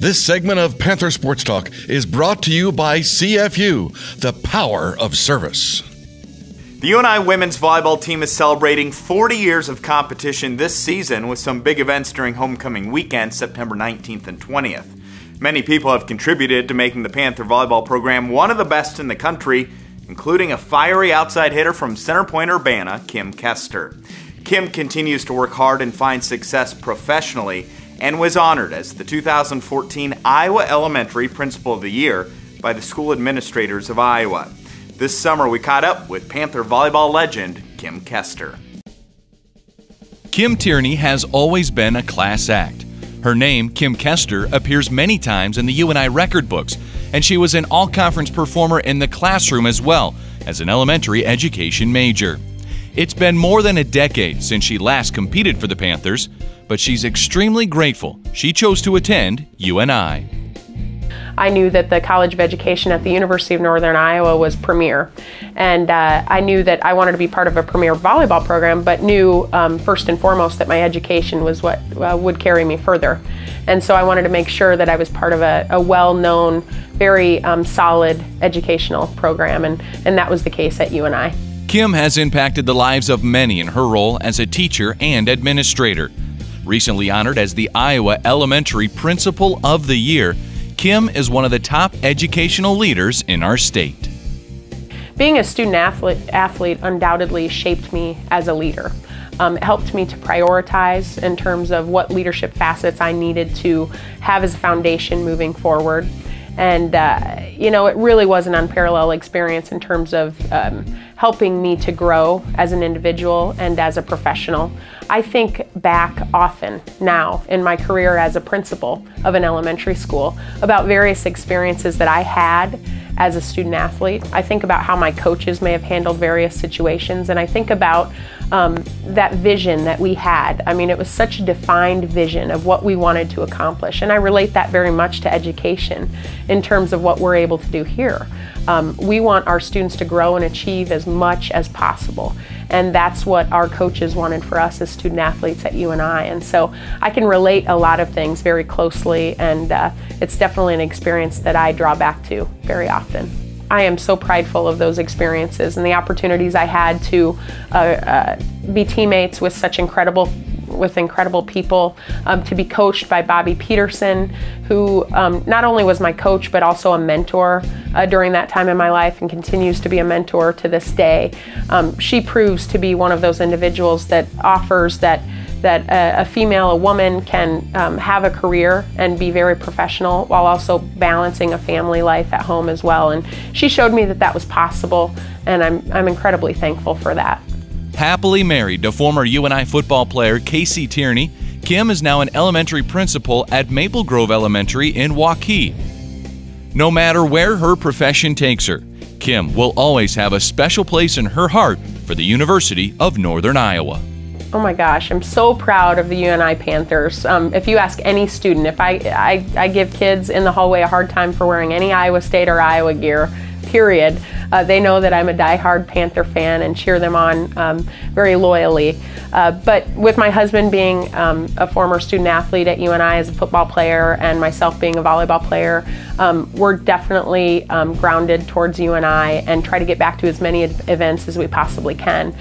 This segment of Panther Sports Talk is brought to you by CFU, the power of service. The UNI women's volleyball team is celebrating 40 years of competition this season with some big events during homecoming weekend, September 19th and 20th. Many people have contributed to making the Panther volleyball program one of the best in the country, including a fiery outside hitter from Center Point, Urbana, Kim Kester. Kim continues to work hard and find success professionally and was honored as the 2014 Iowa Elementary Principal of the Year by the school administrators of Iowa. This summer we caught up with Panther Volleyball legend Kim Kester. Kim Tierney has always been a class act. Her name, Kim Kester, appears many times in the UNI record books, and she was an all-conference performer in the classroom as well as an elementary education major. It's been more than a decade since she last competed for the Panthers, but she's extremely grateful she chose to attend UNI. I knew that the College of Education at the University of Northern Iowa was premier, and I knew that I wanted to be part of a premier volleyball program, but knew first and foremost that my education was what would carry me further. And so I wanted to make sure that I was part of a well-known, very solid educational program, and that was the case at UNI. Kim has impacted the lives of many in her role as a teacher and administrator. Recently honored as the Iowa Elementary Principal of the Year, Kim is one of the top educational leaders in our state. Being a student athlete undoubtedly shaped me as a leader. It helped me to prioritize in terms of what leadership facets I needed to have as a foundation moving forward. And it really was an unparalleled experience in terms of helping me to grow as an individual and as a professional. I think back often now in my career as a principal of an elementary school about various experiences that I had as a student athlete. I think about how my coaches may have handled various situations, and I think about that vision that we had. I mean, it was such a defined vision of what we wanted to accomplish, and I relate that very much to education in terms of what we're able to do here. We want our students to grow and achieve as much as possible, and that's what our coaches wanted for us as student athletes at UNI. And so I can relate a lot of things very closely, and it's definitely an experience that I draw back to very often. I am so prideful of those experiences and the opportunities I had to be teammates with such incredible people, to be coached by Bobby Peterson, who not only was my coach but also a mentor during that time in my life and continues to be a mentor to this day. She proves to be one of those individuals that offers that a woman can have a career and be very professional while also balancing a family life at home as well. And she showed me that that was possible, and I'm incredibly thankful for that. Happily married to former UNI football player Casey Tierney, Kim is now an elementary principal at Maple Grove Elementary in Waukee. No matter where her profession takes her, Kim will always have a special place in her heart for the University of Northern Iowa. Oh my gosh, I'm so proud of the UNI Panthers. If you ask any student, if I give kids in the hallway a hard time for wearing any Iowa State or Iowa gear, period, they know that I'm a diehard Panther fan and cheer them on very loyally. But with my husband being a former student athlete at UNI as a football player and myself being a volleyball player, we're definitely grounded towards UNI and try to get back to as many events as we possibly can.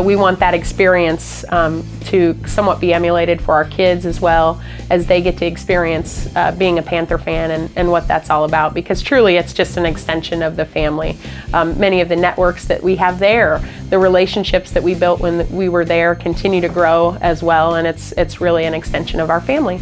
We want that experience to somewhat be emulated for our kids as well as they get to experience being a Panther fan and what that's all about, because truly it's just an extension of the family. Many of the networks that we have there, the relationships that we built when we were there continue to grow as well, and it's really an extension of our family.